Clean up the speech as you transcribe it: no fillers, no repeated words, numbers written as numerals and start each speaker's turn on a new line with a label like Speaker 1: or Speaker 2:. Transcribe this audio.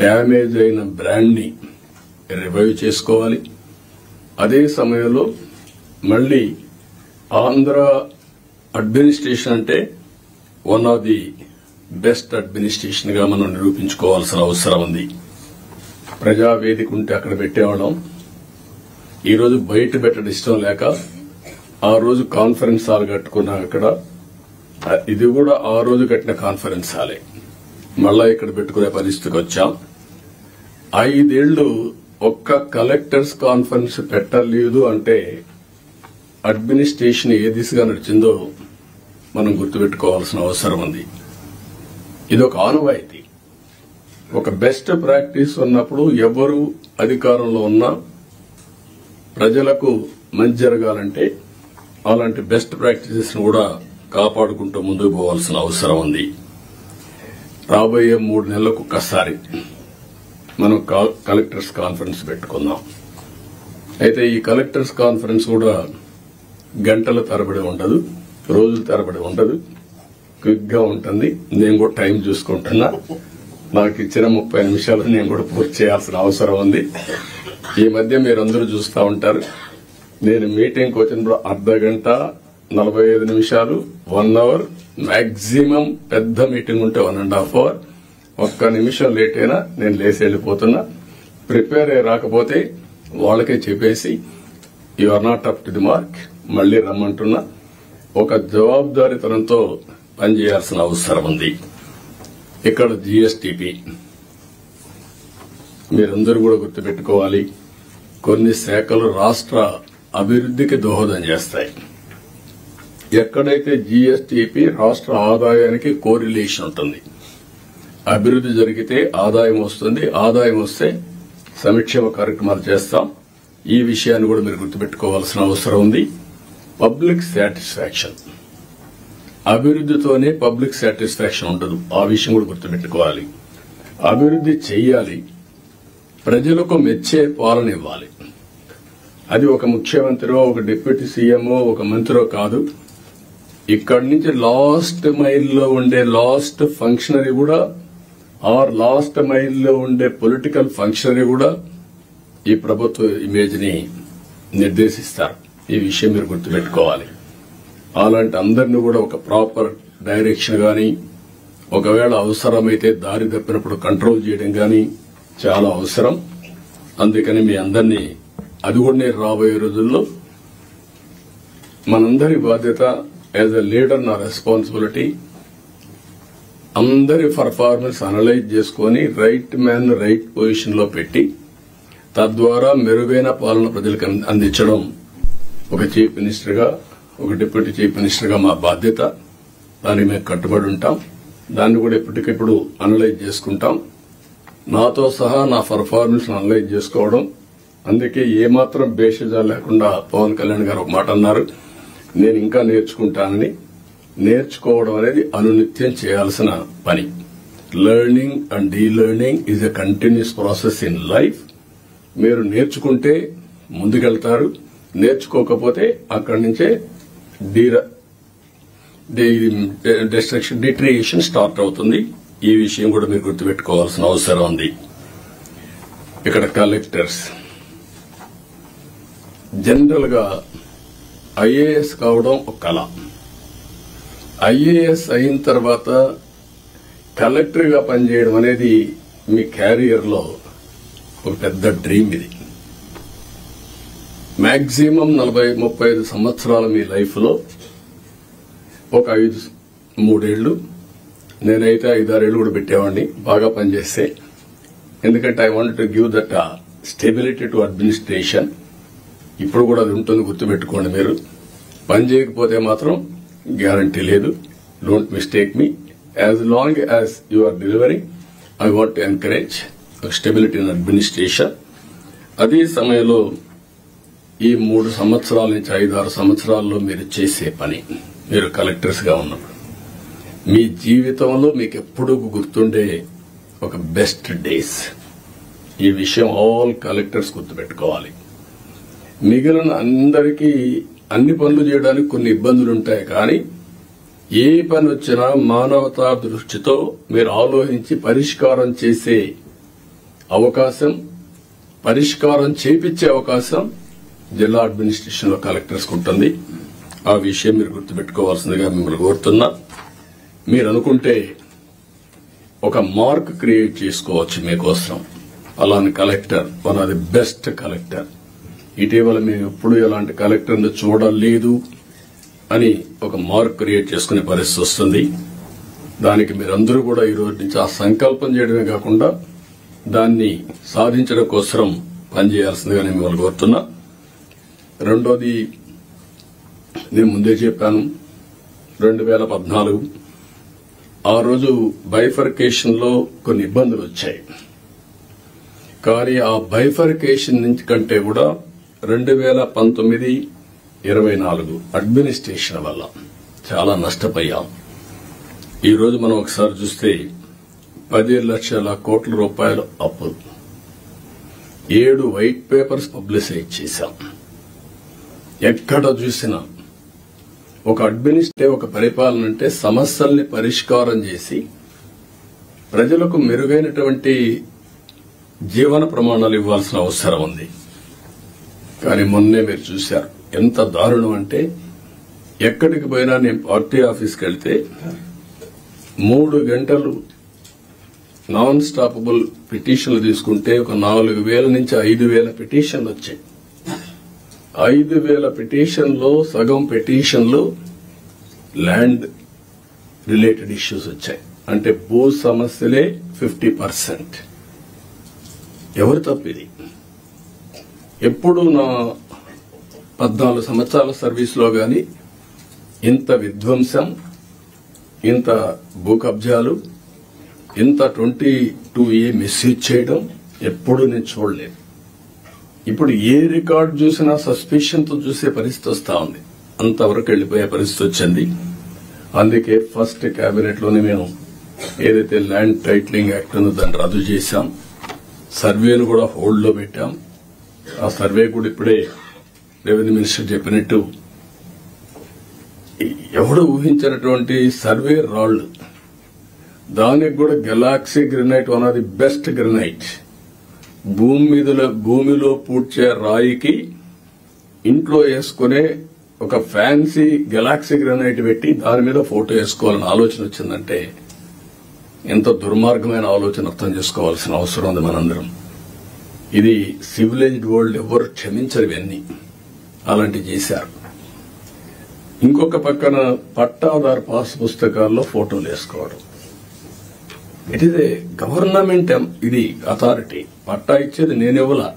Speaker 1: Damage అయిన brand ని revive చేసుకోవాలి. అదే సమయంలో మళ్లీ ఆంధ్ర అడ్మినిస్ట్రేషన్ అంటే one of the best administration గా మనం నిరూపించుకోవాల్సిన అవసరం ఉంది. ప్రజావేదిక ఉంటే అక్కడ పెట్టేవాళ్ళం. ఈ రోజు బయట పెట్టడం ఇష్టం లేక ఆ రోజు కాన్ఫరెన్స్ హాల్ కట్టుకున్నాం. అక్కడ ఇది కూడా ఆ రోజు కట్టిన కాన్ఫరెన్స్ హాలే మళ్ళా ఇక్కడ పెట్టుకునే పరిస్థితికి వచ్చాం. 5 ఏళ్లు ఒక్క కలెక్టర్స్ కాన్ఫరెన్స్ పెట్టలేదు అంటే అడ్మినిస్ట్రేషన్ ఏ దిశగా నడిచిందో మనం గుర్తుపెట్టుకోవాల్సిన అవసరం ఉంది. ఇదొక ఆనవాయితీ. ఒక బెస్ట్ ప్రాక్టీస్ ఉన్నప్పుడు ఎవరు అధికారంలో ఉన్నా ప్రజలకు మంచి జరగాలంటే అలాంటి బెస్ట్ ప్రాక్టీసెస్ కూడా కాపాడుకుంటూ ముందుకు పోవాల్సిన అవసరం ఉంది. రాబోయే 3 నెలలకు ఒక్కసారి మనం కలెక్టర్స్ కాన్ఫరెన్స్ పెట్టుకుందాం. అయితే ఈ కలెక్టర్స్ కాన్ఫరెన్స్ కూడా గంటల తరబడి ఉండదు, రోజుల తరబడి ఉండదు, క్విక్ గా ఉంటుంది. నేను కూడా టైం చూసుకుంటున్నా. నాకు ఇచ్చిన 30 నిమిషాలు నేను కూడా పూర్తి చేయాల్సిన అవసరం ఉంది. ఈ మధ్య మీరందరూ చూస్తూ ఉంటారు, నేను మీటింగ్కి వచ్చినప్పుడు అర్ధగంట 45 నిమిషాలు 1 అవర్, మాక్సిమం పెద్ద మీటింగ్ ఉంటే 1.5 అవర్. ఒక్క నిమిషం లేట్ అయినా నేను లేచి వెళ్లిపోతున్నా. ప్రిపేర్ అయ్యి రాకపోతే వాళ్ళకే చెప్పేసి you are not up to the mark, మళ్లీ రమ్మంటున్నా. ఒక జవాబుదారీతనంతో పనిచేయాల్సిన అవసరం ఉంది. ఇక్కడ జీఎస్టీపీ మీరందరూ కూడా గుర్తుపెట్టుకోవాలి. కొన్ని శాఖలు రాష్ట్ర అభివృద్దికి దోహదం చేస్తాయి. ఎక్కడైతే జీఎస్టీపీ రాష్ట్ర ఆదాయానికి కోరిలేషన్ ఉంటుంది, అభివృద్ది జరిగితే ఆదాయం వస్తుంది, ఆదాయం వస్తే సంక్షేమ కార్యక్రమాలు చేస్తాం. ఈ విషయాన్ని కూడా మీరు గుర్తుపెట్టుకోవాల్సిన అవసరం ఉంది. పబ్లిక్ సాటిస్ఫాక్షన్, అభివృద్దితోనే పబ్లిక్ సాటిస్ఫాక్షన్ ఉండదు. ఆ విషయం కూడా గుర్తుపెట్టుకోవాలి. అభివృద్ది చెయ్యాలి, ప్రజలకు మెచ్చే పాలన ఇవ్వాలి. అది ఒక ముఖ్యమంత్రో, ఒక డిప్యూటీ సీఎంఓ, ఒక మంత్రో కాదు. ఇక్కడి నుంచి లాస్ట్ మైల్లో ఉండే లాస్ట్ ఫంక్షనరీ కూడా, ఆర్ లాస్ట్ మైల్లో ఉండే పొలిటికల్ ఫంక్షనరీ కూడా ఈ ప్రభుత్వ ఇమేజ్ ని నిర్దేశిస్తారు. ఈ విషయం మీరు గుర్తుపెట్టుకోవాలి. అలాంటి అందరినీ కూడా ఒక ప్రాపర్ డైరెక్షన్ గాని, ఒకవేళ అవసరమైతే దారి తప్పినప్పుడు కంట్రోల్ చేయడం గాని చాలా అవసరం. అందుకని మీ అందరినీ అది కూడా నేను రాబోయే రోజుల్లో మనందరి బాధ్యత యాజ్ ఎ లీడర్, నా రెస్పాన్సిబిలిటీ అందరి పర్ఫార్మెన్స్ అనలైజ్ చేసుకుని రైట్ మ్యాన్ రైట్ పొజిషన్ లో పెట్టి తద్వారా మెరుగైన పాలన ప్రజలకు అందించడం ఒక చీఫ్ మినిస్టర్ గా, ఒక డిప్యూటీ చీఫ్ మినిస్టర్ గా మా బాధ్యత. దానికి మేము కట్టుబడి ఉంటాం. దాన్ని కూడా ఎప్పటికెప్పుడు అనలైజ్ చేసుకుంటాం. నాతో సహా నా పర్ఫార్మెన్స్ అనలైజ్ చేసుకోవడం. అందుకే ఏమాత్రం భేషజాలు లేకుండా పవన్ కళ్యాణ్ గారు ఒక మాట అన్నారు, నేను ఇంకా నేర్చుకుంటానని. నేర్చుకోవడం అనేది అనునిత్యం చేయాల్సిన పని. Learning and delearning is a continuous process in life. మీరు నేర్చుకుంటే ముందుకెళ్తారు, నేర్చుకోకపోతే అక్కడి నుంచే డిట్రియేషన్ స్టార్ట్ అవుతుంది. ఈ విషయం కూడా మీరు గుర్తుపెట్టుకోవాల్సిన అవసరం ఉంది. ఇక్కడ కలెక్టర్స్ జనరల్ గా ఐఏఎస్ కావడం ఒక కళ. ఐఏఎస్ అయిన తర్వాత కలెక్టర్ గా పనిచేయడం అనేది మీ క్యారియర్ లో ఒక పెద్ద డ్రీమ్. ఇది మాక్సిమం 40-35 సంవత్సరాల మీ లైఫ్ లో ఒక 3 ఏళ్లు, నేనైతే 5-6 ఏళ్లు కూడా పెట్టేవాడిని బాగా పనిచేస్తే. ఎందుకంటే I want to give that stability to administration. ఇప్పుడు కూడా అది ఉంటుంది, గుర్తుపెట్టుకోండి. మీరు పని చేయకపోతే మాత్రం గ్యారంటీ లేదు. Don't mistake me. As long as you are delivering, I want to encourage stability in administration. అదే సమయంలో ఈ 3 సంవత్సరాల నుంచి 5-6 సంవత్సరాల్లో మీరు చేసే పని, మీరు కలెక్టర్స్ గా ఉన్నప్పుడు మీ జీవితంలో మీకు ఎప్పుడూ గుర్తుండే ఒక బెస్ట్ డేస్. ఈ విషయం ఆల్ కలెక్టర్స్ గుర్తుపెట్టుకోవాలి. మిగిలిన అందరికీ అన్ని పనులు చేయడానికి కొన్ని ఇబ్బందులుంటాయి, కానీ ఏ పని వచ్చినా మానవతా దృష్టితో మీరు ఆలోచించి పరిష్కారం చేసే అవకాశం, పరిష్కారం చేపించే అవకాశం జిల్లా అడ్మినిస్ట్రేషన్ లో కలెక్టర్స్ ఉంటుంది. ఆ విషయం మీరు గుర్తుపెట్టుకోవాల్సిందిగా మిమ్మల్ని కోరుతున్నా. మీరు అనుకుంటే ఒక మార్క్ క్రియేట్ చేసుకోవచ్చు మీకోసం. అలాంటి collector one of the best collector. ఇటీవల మేము ఎప్పుడు ఇలాంటి కలెక్టర్ని చూడలేదు అని ఒక మార్క్ క్రియేట్ చేసుకునే పరిస్థితి వస్తుంది. దానికి మీరందరూ కూడా ఈ రోజు నుంచి ఆ సంకల్పం చేయడమే కాకుండా దాన్ని సాధించడం కోసం పనిచేయాల్సిందిగా నేను మిమ్మల్ని కోరుతున్నా. రెండోది, నేను ముందే చెప్పాను, 2014 ఆ రోజు బైఫర్కేషన్ లో కొన్ని ఇబ్బందులు వచ్చాయి. కానీ ఆ బైఫర్కేషన్ నుంచి కంటే కూడా 2019-24 అడ్మినిస్ట్రేషన్ వల్ల చాలా నష్టపోయాం. ఈ రోజు మనం ఒకసారి చూస్తే 10 లక్షల కోట్ల రూపాయలు అప్పు, 7 వైట్ పేపర్స్ పబ్లిసైజ్ చేశాం. ఎక్కడ చూసినా ఒక ఒక పరిపాలన అంటే సమస్యల్ని పరిష్కారం చేసి ప్రజలకు మెరుగైనటువంటి జీవన ప్రమాణాలు ఇవ్వాల్సిన అవసరం ఉంది. కానీ మొన్నే మీరు చూశారు ఎంత దారుణం అంటే, ఎక్కడికి పోయినా నేను పార్టీ ఆఫీస్కి వెళ్తే 3 గంటలు నాన్ స్టాపబుల్ పిటిషన్లు తీసుకుంటే ఒక 4,000 నుంచి 5,000 పిటిషన్లు వచ్చాయి. 5,000 పిటిషన్లో సగం పిటిషన్లు ల్యాండ్ రిలేటెడ్ ఇష్యూస్ వచ్చాయి. అంటే భూ సమస్యలే 50%. ఎవరు తప్పిది? ఎప్పుడు నా 14 సంవత్సరాల సర్వీస్లో గాని ఇంత విధ్వంసం, ఇంత భూ కబ్జాలు, ఇంత 22A మిస్యూజ్ చేయడం ఎప్పుడు నేను చూడలేదు. ఇప్పుడు ఏ రికార్డు చూసినా సస్పిషన్ తో చూసే పరిస్థితి వస్తా ఉంది. అంతవరకు వెళ్లిపోయే పరిస్థితి వచ్చింది. అందుకే ఫస్ట్ కేబినెట్ లోనే మేము ఏదైతే ల్యాండ్ టైటిలింగ్ యాక్ట్ ఉందో దాన్ని రద్దు చేశాం. సర్వేను కూడా హోల్డ్ లో పెట్టాం. ఆ సర్వే కూడా ఇప్పుడే రెవెన్యూ మినిస్టర్ చెప్పినట్టు ఎవడు ఊహించినటువంటి సర్వే రాళ్లు, దానికి కూడా Galaxy granite one of the best granite. భూమిలో పూడ్చే రాయికి ఇంట్లో వేసుకునే ఒక ఫ్యాన్సీ గెలాక్సీ గ్రెనైట్ పెట్టి దాని మీద ఫోటో వేసుకోవాలని ఆలోచన వచ్చిందంటే ఎంత దుర్మార్గమైన ఆలోచన అర్థం చేసుకోవాల్సిన అవసరం ఉంది మనందరం. ఇది సివిలైజ్డ్ వరల్డ్ ఎవరు క్షమించరు. ఇవన్నీ అలాంటివి చేశారు. ఇంకొక పక్కన పట్టాదారు పాస్ పుస్తకాల్లో ఫోటోలు వేసుకోవడం. ఇట్ ఈస్ ఏ గవర్నమెంట్ ఇది అథారిటీ. పట్టా ఇచ్చేది నేనెవ్వలా.